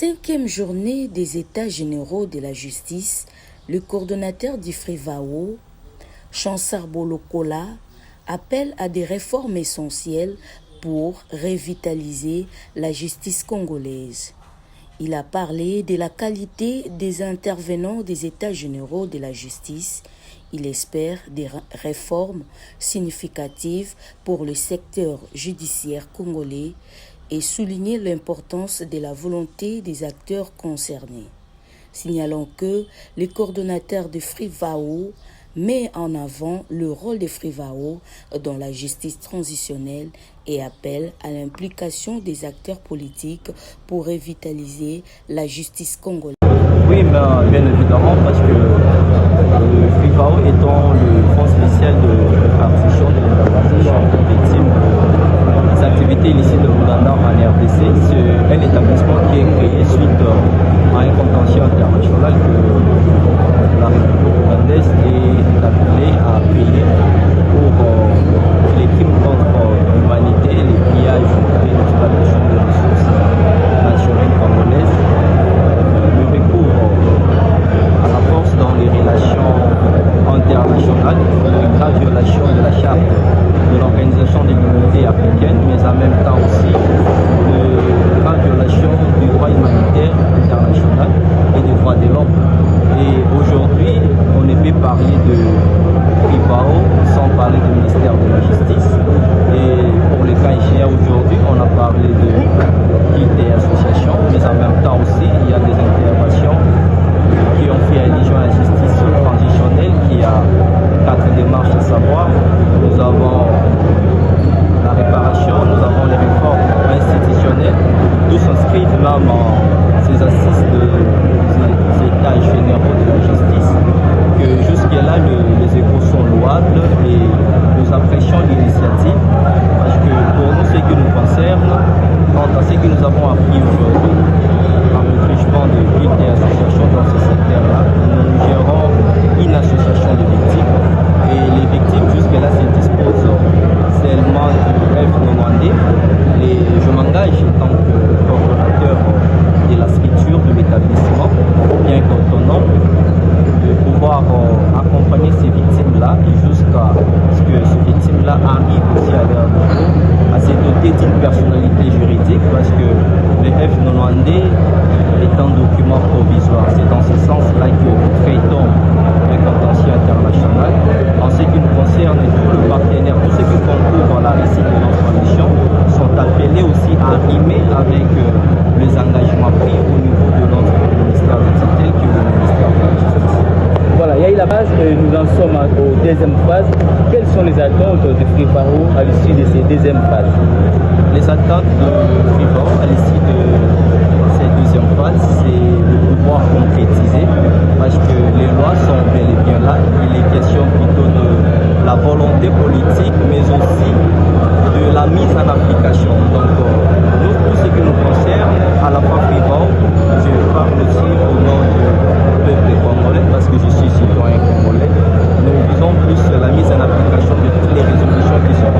5e journée des États généraux de la justice, le coordonnateur du FRIVAO, Chansar Bolokola, appelle à des réformes essentielles pour revitaliser la justice congolaise. Il a parlé de la qualité des intervenants des États généraux de la justice. Il espère des réformes significatives pour le secteur judiciaire congolais et souligner l'importance de la volonté des acteurs concernés. Signalons que le coordonnateur de FRIVAO met en avant le rôle de FRIVAO dans la justice transitionnelle et appelle à l'implication des acteurs politiques pour revitaliser la justice congolaise. Oui, bien évidemment, parce que le FRIVAO étant le fonds spécial de répartition de l'indemnisation des victimes des activités illicites de l'Ouganda en RDC, c'est un établissement qui est créé suite à un contentieux international que la République ougandaise est appelée à payer pour les crimes contre l'humanité, les pillages et l'exploitation des ressources naturelles congolaises, le recours à la force dans les relations internationales, les graves violations de la charte de l'Organisation des communautés africaines, mais en même temps aussi de graves violations du droit humanitaire international et des droits de l'homme. Et aujourd'hui, on ne peut parler de FRIVAO sans parler du ministère de la Justice. Et pour les cas IGA aujourd'hui, on a parlé de guildes et associations, mais en même temps aussi, il y a des interventions qui ont fait allusion à la justice transitionnelle, qui a 4 démarches à savoir. Nous avons la réparation, nous avons les réformes institutionnelles, d'où s'inscrivent même ces assises des États généraux de la justice, que jusque-là les échos sont louables et nous apprécions l'initiative, parce que pour nous, ce qui nous concerne, quant à ce que nous avons appris aujourd'hui, par le truchement de guildes et associations dans ce secteur-là, nous gérons une association de victimes et les victimes jusque-là se disposent seulement du rêve demandé. Je m'engage en tant que coordonnateur de la structure de l'établissement, bien qu'autonome, de pouvoir accompagner ces victimes-là jusqu'à ce que ces victimes-là arrivent aussi à leur niveau, à se doter d'une personnalité juridique, parce que le F90 est un document provisoire. C'est dans ce sens-là que nous traitons un contentieux international. En ce qui nous concerne, tous les partenaires, tous ceux qui concourent à la réussite de notre mission sont appelés aussi à rimer avec les engagements pris au niveau de notre ministère de tutelle, qui est le ministère de la Justice. Voilà, il y a eu la base, nous en sommes aux deuxième phase. Quelles sont les attentes de FRIVAO à l'issue de ces deuxième phases? Les attentes de FRIVAO à l'issue de cette deuxième phase, c'est de pouvoir concrétiser, parce que les lois sont bel et bien là. Il est question plutôt de la volonté politique, mais aussi de la mise en application. Donc, nous, tout ce qui nous concerne, à la fois FRIVAO, je parle aussi au nom du peuple congolais, parce que je suis citoyen congolais. Nous visons plus la mise en application de toutes les résolutions qui sont